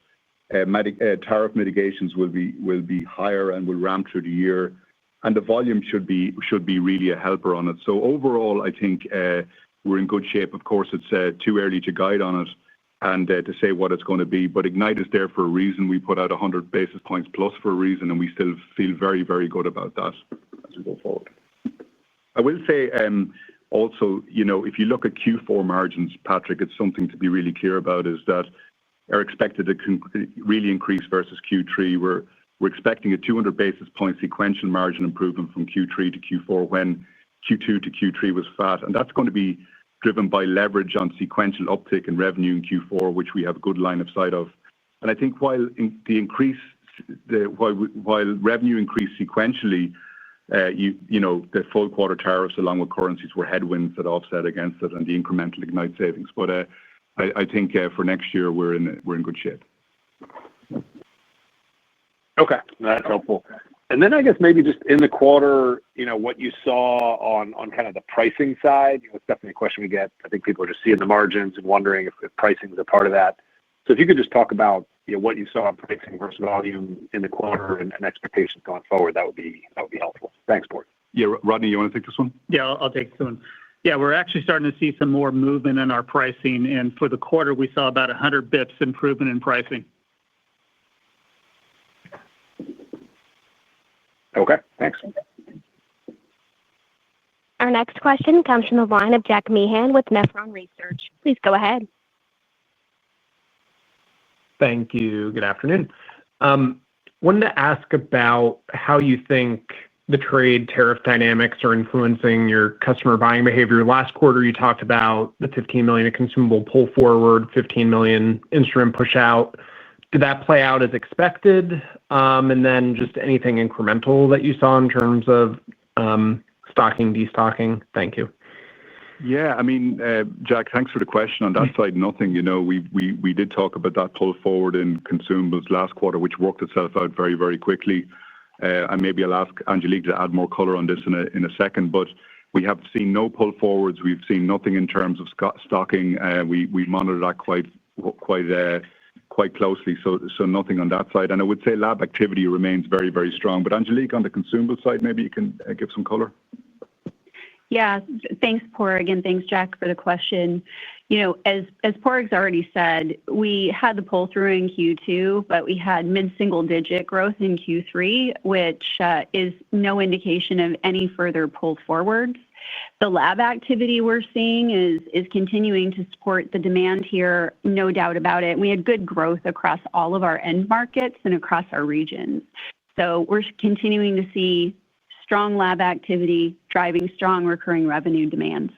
Tariff mitigations will be higher and will ramp through the year. And the volume should be really a helper on it. So overall, I think we're in good shape. Of course, it's too early to guide on it and to say what it's going to be. But Ignite is there for a reason. We put out 100 basis points plus for a reason, and we still feel very, very good about that as we go forward. I will say also, if you look at Q4 margins, Patrick, it's something to be really clear about is that are expected to really increase versus Q3. We're expecting a 200 basis point sequential margin improvement from Q3 to Q4 when Q2 to Q3 was flat. And that's going to be driven by leverage on sequential uptick in revenue in Q4, which we have a good line of sight of. And I think while revenue increased sequentially, the full quarter tariffs along with currencies were headwinds that offset against it and the incremental Ignite savings. But I think for next year, we're in good shape. Okay, that's helpful. And then I guess maybe just in the quarter, what you saw on kind of the pricing side, it's definitely a question we get. I think people are just seeing the margins and wondering if pricing is a part of that. So if you could just talk about what you saw on pricing versus volume in the quarter and expectations going forward, that would be helpful. Thanks, Padraig. Yeah, Rodney, you want to take this one? Yeah, I'll take this one. Yeah, we're actually starting to see some more movement in our pricing. And for the quarter, we saw about 100 basis points improvement in pricing. Okay, thanks. Our next question comes from the line of Jack Meehan with Nephron Research. Please go ahead. Thank you. Good afternoon. Wanted to ask about how you think the trade tariff dynamics are influencing your customer buying behavior. Last quarter, you talked about the $15 million consumable pull forward, $15 million instrument push out. Did that play out as expected? And then just anything incremental that you saw in terms of stocking, destocking? Thank you. Yeah, I mean, Jack, thanks for the question. On that side, nothing. We did talk about that pull forward in consumables last quarter, which worked itself out very, very quickly. And maybe I'll ask Angelique to add more color on this in a second. But we have seen no pull forwards. We've seen nothing in terms of stocking. We monitor that quite closely. So nothing on that side. And I would say lab activity remains very, very strong. But Angelique, on the consumable side, maybe you can give some color. Yeah, thanks, Padraig, and thanks, Jack, for the question. As Padraig's already said, we had the pull-through in Q2, but we had mid-single-digit growth in Q3, which is no indication of any further pull forwards. The lab activity we're seeing is continuing to support the demand here, no doubt about it. We had good growth across all of our end markets and across our regions. So we're continuing to see strong lab activity driving strong recurring revenue demands.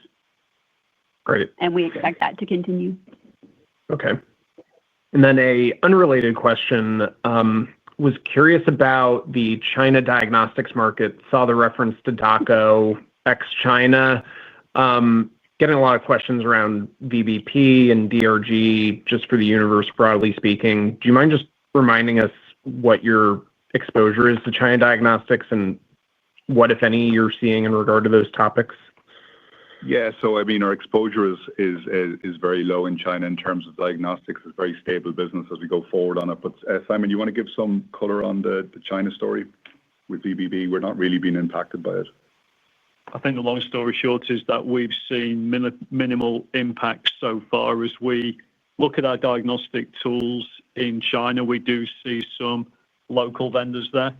Great. And we expect that to continue. Okay. And then an unrelated question. Was curious about the China diagnostics market. Saw the reference to Dako ex-China. Getting a lot of questions around VBP and DRG just for the universe, broadly speaking. Do you mind just reminding us what your exposure is to China diagnostics and what, if any, you're seeing in regard to those topics? Yeah. So, I mean, our exposure is very low in China in terms of diagnostics. It's a very stable business as we go forward on it. But Simon, you want to give some color on the China story with VBB? We're not really being impacted by it. I think the long story short is that we've seen minimal impact so far. As we look at our diagnostic tools in China, we do see some local vendors there.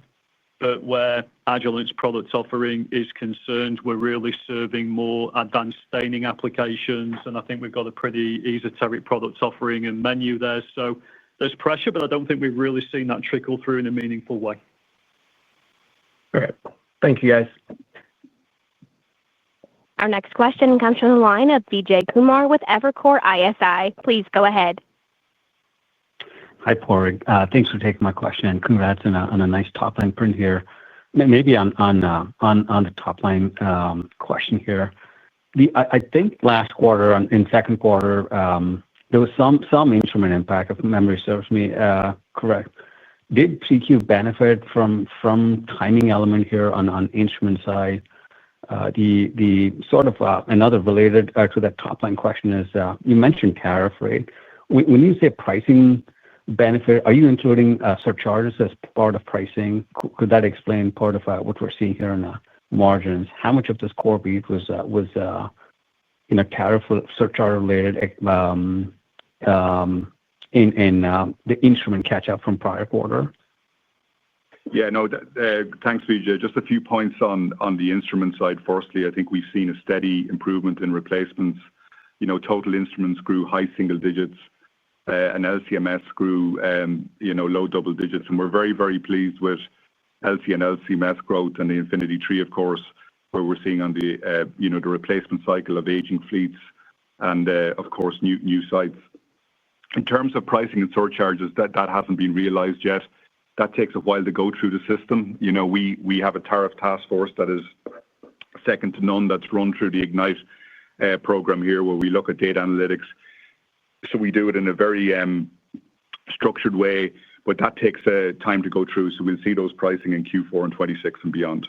But where Agilent's product offering is concerned, we're really serving more advanced staining applications. And I think we've got a pretty esoteric product offering and menu there. So there's pressure, but I don't think we've really seen that trickle through in a meaningful way. All right. Thank you, guys. Our next question comes from the line of Vijay Kumar with Evercore ISI. Please go ahead. Hi, Padraig. Thanks for taking my question, and congrats on a nice top-line print here. Maybe on the top-line question here. I think last quarter, in second quarter, there was some instrument impact, if memory serves me correct. Did CQ benefit from timing element here on instrument side? The sort of another related to that top-line question is you mentioned tariff rate. When you say pricing benefit, are you including surcharges as part of pricing? Could that explain part of what we're seeing here in the margins? How much of this core beat was tariff surcharge related in the instrument catch-up from prior quarter? Yeah, no, thanks, Vijay. Just a few points on the instrument side. Firstly, I think we've seen a steady improvement in replacements. Total instruments grew high single digits, and LCMS grew low double digits. And we're very, very pleased with LC and LCMS growth and the Infinity III, of course, where we're seeing on the replacement cycle of aging fleets and, of course, new sites. In terms of pricing and surcharges, that hasn't been realized yet. That takes a while to go through the system. We have a tariff task force that is second to none that's run through the Ignite program here, where we look at data analytics. So we do it in a very structured way, but that takes time to go through. So we'll see those pricing in Q4 and 26 and beyond.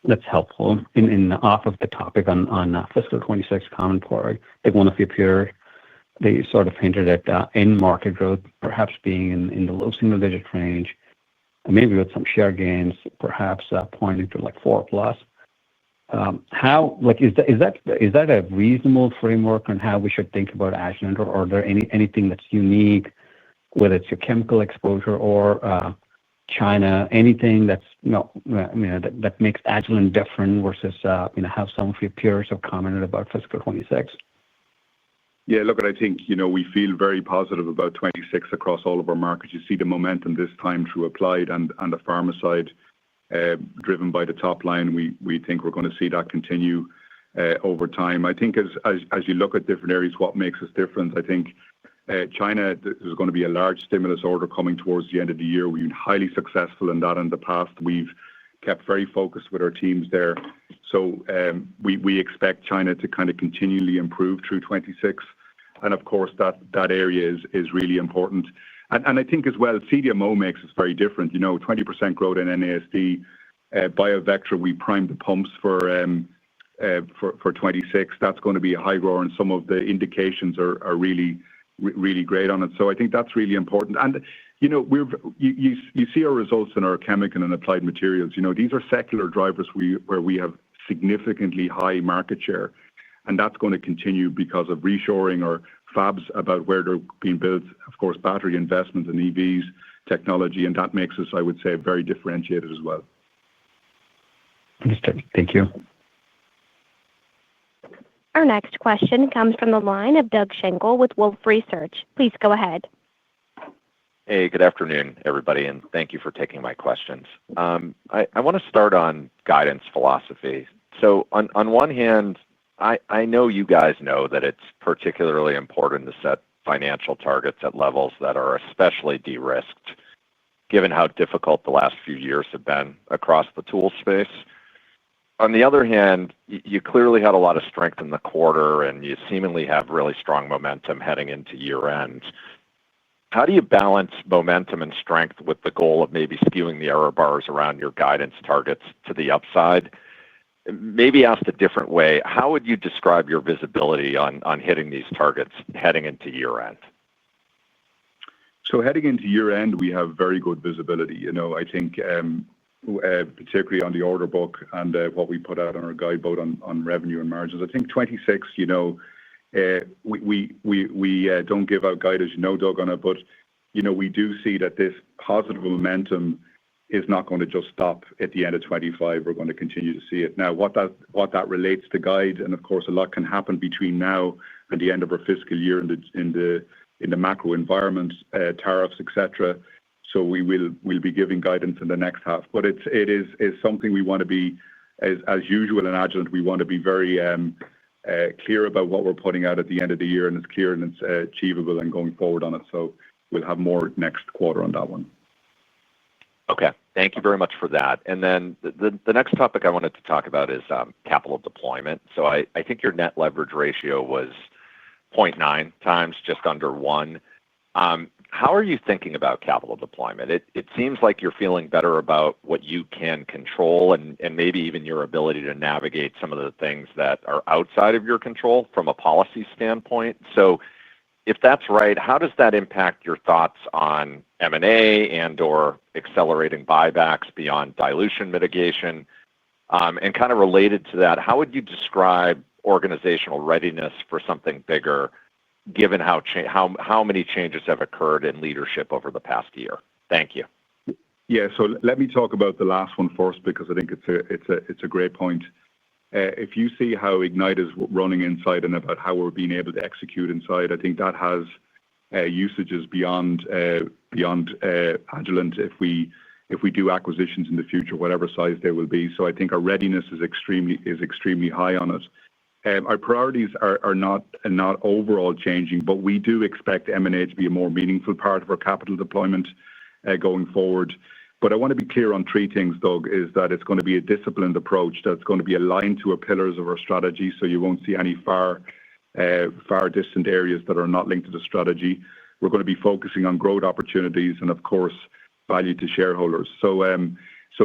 That's helpful. Off of the topic on fiscal 26 comment, Padraig, I think one of your peers, they sort of hinted at end market growth perhaps being in the low single digit range, maybe with some share gains, perhaps pointing to like 4+. How is that a reasonable framework on how we should think about Agilent, or are there anything that's unique, whether it's your chemical exposure or China, anything that's that makes Agilent different versus how some of your peers have commented about fiscal 26? Yeah, look, I think we feel very positive about 26 across all of our markets. You see the momentum this time through applied and the pharma side, driven by the top line. We think we're going to see that continue over time. I think as you look at different areas, what makes us different, I think China, there's going to be a large stimulus order coming towards the end of the year. We've been highly successful in that in the past. We've kept very focused with our teams there. So we expect China to kind of continually improve through 26. And of course, that area is really important. And I think as well, CDMO makes us very different. 20% growth in NASD. BioVectra, we primed the pumps for 26. That's going to be a high grower, and some of the indications are really, really great on it. So I think that's really important. And you see our results in our chemical and applied materials. These are secular drivers where we have significantly high market share, and that's going to continue because of reshoring or fabs about where they're being built. Of course, battery investments and EVs technology, and that makes us, I would say, very differentiated as well. Understood. Thank you. Our next question comes from the line of Doug Schenkel with Wolfe Research. Please go ahead. Hey, good afternoon, everybody, and thank you for taking my questions. I want to start on guidance philosophy. So on one hand, I know you guys know that it's particularly important to set financial targets at levels that are especially de-risked, given how difficult the last few years have been across the tool space. On the other hand, you clearly had a lot of strength in the quarter, and you seemingly have really strong momentum heading into year-end. how do you balance momentum and strength with the goal of maybe skewing the error bars around your guidance targets to the upside? Maybe asked a different way, how would you describe your visibility on hitting these targets heading into year-end? So heading into year-end, we have very good visibility. I think particularly on the order book and what we put out on our guide both on revenue and margins. I think 26, we don't give out guide, as you know, Doug, on it, but we do see that this positive momentum is not going to just stop at the end of 25. We're going to continue to see it. Now, what that relates to guide, and of course, a lot can happen between now and the end of our fiscal year in the macro environment, tariffs, etc. So we'll be giving guidance in the next half. But it is something we want to be, as usual in Agilent, we want to be very clear about what we're putting out at the end of the year, and it's clear and it's achievable and going forward on it. So we'll have more next quarter on that one. Okay. Thank you very much for that. And then the next topic I wanted to talk about is capital deployment. So I think your net leverage ratio was 0.9 times, just under 1. How are you thinking about capital deployment? It seems like you're feeling better about what you can control and maybe even your ability to navigate some of the things that are outside of your control from a policy standpoint. So if that's right, how does that impact your thoughts on M&A and/or accelerating buybacks beyond dilution mitigation? And kind of related to that, how would you describe organizational readiness for something bigger, given how many changes have occurred in leadership over the past year? Thank you. Yeah, so let me talk about the last one first because I think it's a great point. If you see how Ignite is running inside and about how we're being able to execute inside, I think that has usages beyond Agilent if we do acquisitions in the future, whatever size they will be. So I think our readiness is extremely high on it. Our priorities are not overall changing, but we do expect M&A to be a more meaningful part of our capital deployment going forward. But I want to be clear on three things, Doug, is that it's going to be a disciplined approach that's going to be aligned to our pillars of our strategy, so you won't see any far distant areas that are not linked to the strategy. We're going to be focusing on growth opportunities and, of course, value to shareholders. So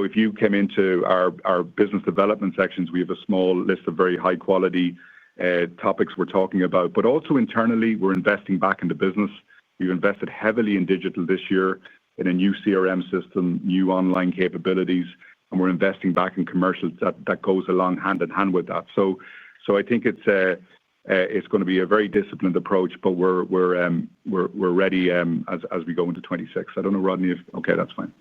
if you came into our business development sections, we have a small list of very high-quality topics we're talking about. But also internally, we're investing back in the business. We've invested heavily in digital this year, in a new CRM system, new online capabilities, and we're investing back in commercials that goes along hand in hand with that. So I think it's going to be a very disciplined approach, but we're ready as we go into 26. I don't know, Rodney, if okay, that's fine.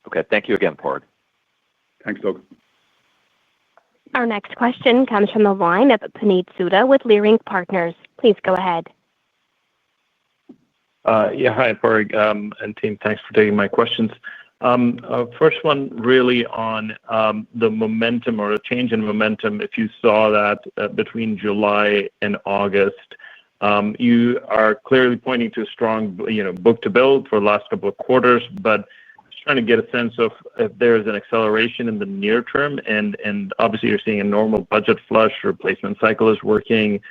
Okay, thank you again, Padraig. Thanks, Doug. Our next question comes from the line of Puneet Souda with Leerink Partners. Please go ahead. Yeah, hi, Padraig and team. Thanks for taking my questions. First one really on the momentum or a change in momentum. If you saw that between July and August, you are clearly pointing to a strong book-to-bill for the last couple of quarters, but just trying to get a sense of if there is an acceleration in the near term, and obviously you're seeing a normal budget flush, replacement cycle is working.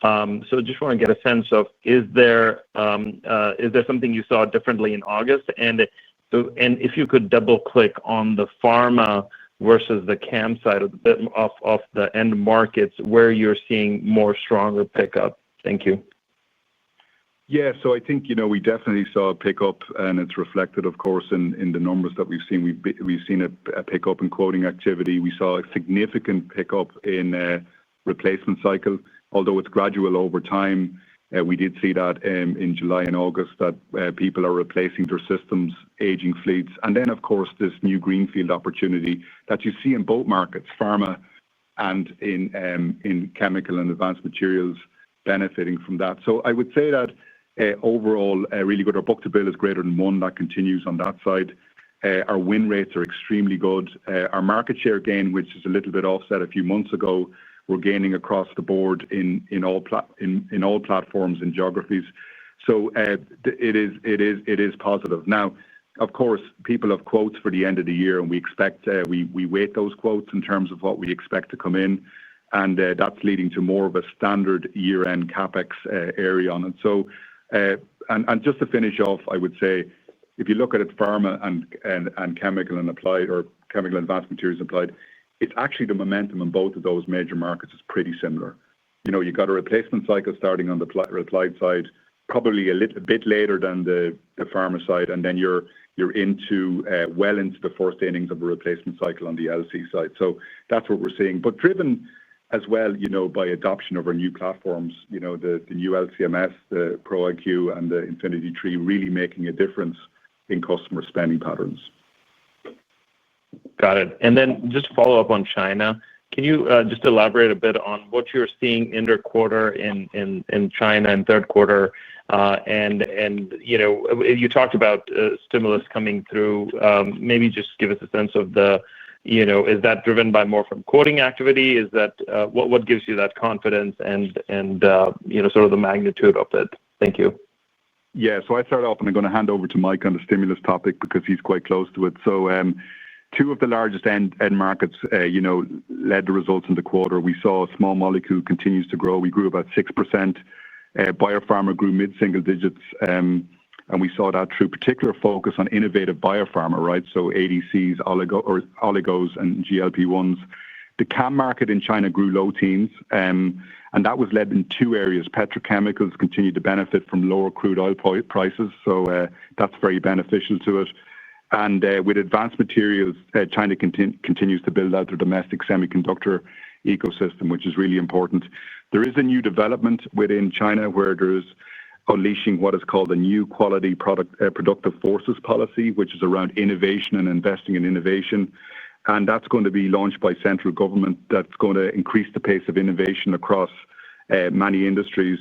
So just want to get a sense of is there something you saw differently in August, and if you could double click on the pharma versus the CAM side of the end markets where you're seeing more stronger pickup. Thank you. Yeah, so I think we definitely saw a pickup, and it's reflected, of course, in the numbers that we've seen. We've seen a pickup in quoting activity. We saw a significant pickup in replacement cycle. Although it's gradual over time, we did see that in July and August that people are replacing their systems, aging fleets. And then, of course, this new greenfield opportunity that you see in both markets, pharma and in chemical and advanced materials benefiting from that. So I would say that overall, really good. Our book-to-bill is greater than 1. That continues on that side. Our win rates are extremely good. Our market share gain, which is a little bit offset a few months ago, we're gaining across the board in all platforms and geographies. So it is positive. Now, of course, people have quotes for the end of the year, and we expect we weight those quotes in terms of what we expect to come in, and that's leading to more of a standard year-end capex area on it. So And just to finish off, I would say if you look at it, pharma and chemical and applied, or chemical advanced materials applied, it's actually the momentum in both of those major markets is pretty similar. You got a replacement cycle starting on the applied side, probably a little bit later than the pharma side, and then you're into well into the first innings of a replacement cycle on the LC side. So that's what we're seeing, but driven as well, by adoption of our new platforms, the new LCMS, the Pro IQ, and the Infinity III really making a difference in customer spending patterns. Got it. And then just follow up on China. Can you just elaborate a bit on what you're seeing in their quarter in China in third quarter? And you talked about stimulus coming through. Maybe just give us a sense of is that driven by more from quoting activity? Is that what gives you that confidence and sort of the magnitude of it? Thank you. Yeah, so I start off and I'm going to hand over to Mike on the stimulus topic because he's quite close to it. So two of the largest end markets, led the results in the quarter. We saw small molecule continues to grow. We grew about 6%. Biopharma grew mid-single digits. And we saw that through particular focus on innovative biopharma, right? So ADCs, oligos, and GLP-1s. The CAM market in China grew low teens. And that was led in two areas. Petrochemicals continued to benefit from lower crude oil prices. So that's very beneficial to it. And with advanced materials, China continues to build out their domestic semiconductor ecosystem, which is really important. There is a new development within China where there's unleashing what is called a new quality productive forces policy, which is around innovation and investing in innovation. And that's going to be launched by central government. That's going to increase the pace of innovation across many industries.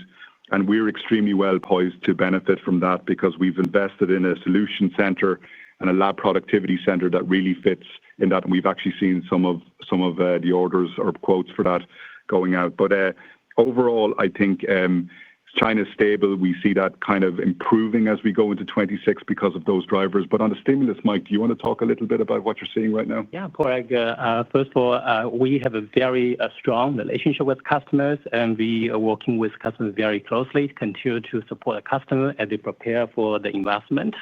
And we're extremely well poised to benefit from that because we've invested in a solution center and a lab productivity center that really fits in that. And we've actually seen some of the orders or quotes for that going out. But overall, I think China's stable. We see that kind of improving as we go into 26 because of those drivers. But on the stimulus, Mike, do you want to talk a little bit about what you're seeing right now? Yeah, Porg. First of all, we have a very strong relationship with customers, and we are working with customers very closely, continue to support the customer as they prepare for the investment,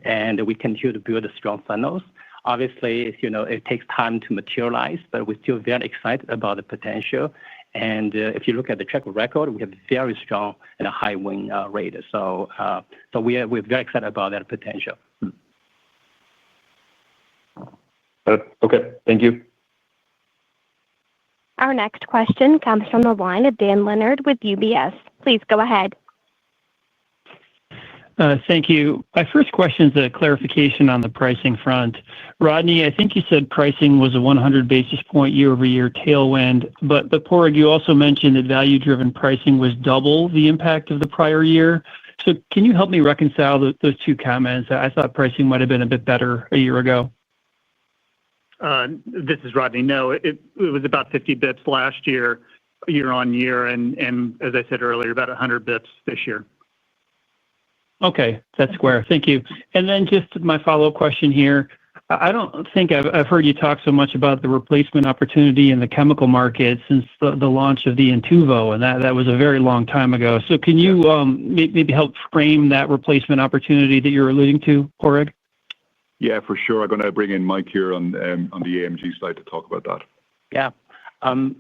and we continue to build strong funnels. Obviously, it takes time to materialize, but we're still very excited about the potential. And if you look at the track record, we have very strong and a high win rate. So we're very excited about that potential. Okay, thank you. Our next question comes from the line of Dan Leonard with UBS. Please go ahead. Thank you. My first question is a clarification on the pricing front. Rodney, I think you said pricing was a 100 basis point year-over-year tailwind, but Porg, you also mentioned that value-driven pricing was double the impact of the prior year. So can you help me reconcile those two comments? I thought pricing might have been a bit better a year ago. This is Rodney. No, it was about 50 basis points last year on year, and as I said earlier, about 100 basis points this year. Okay, that's square. Thank you. And then just my follow-up question here. I don't think I've heard you talk so much about the replacement opportunity in the chemical market since the launch of the Intuvo, and that was a very long time ago. So can you maybe help frame that replacement opportunity that you're alluding to, Porg? Yeah, for sure. I'm going to bring in Mike here on the AMG side to talk about that. Yeah.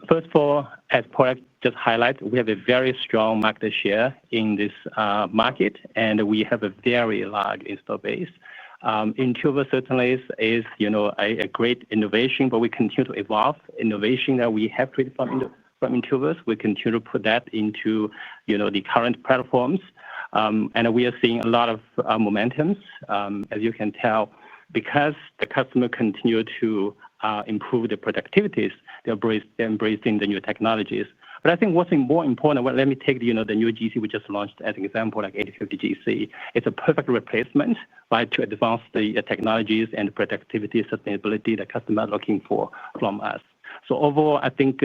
First of all, as Porg just highlighted, we have a very strong market share in this market, and we have a very large install base. Intuvo certainly is a great innovation, but we continue to evolve innovation that we have created from Intuvo. We continue to put that into the current platforms, and we are seeing a lot of momentum, as you can tell, because the customer continue to improve the productivities. They're embracing the new technologies. But I think what's more important, let me take the new GC we just launched as an example, like 8050 GC. It's a perfect replacement, right, to advance the technologies and productivity, sustainability that customers are looking for from us. So overall, I think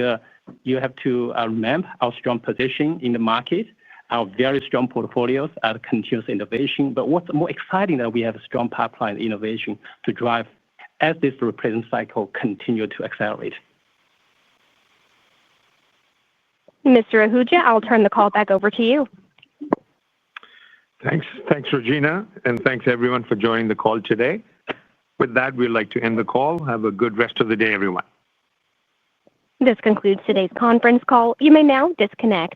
you have to remember our strong position in the market, our very strong portfolios, our continuous innovation. But what's more exciting that we have a strong pipeline innovation to drive as this replacement cycle continue to accelerate. Mr. Ahuja, I'll turn the call back over to you. Thanks, Regina, and thanks everyone for joining the call today. With that, we'd like to end the call. Have a good rest of the day, everyone. This concludes today's conference call. You may now disconnect.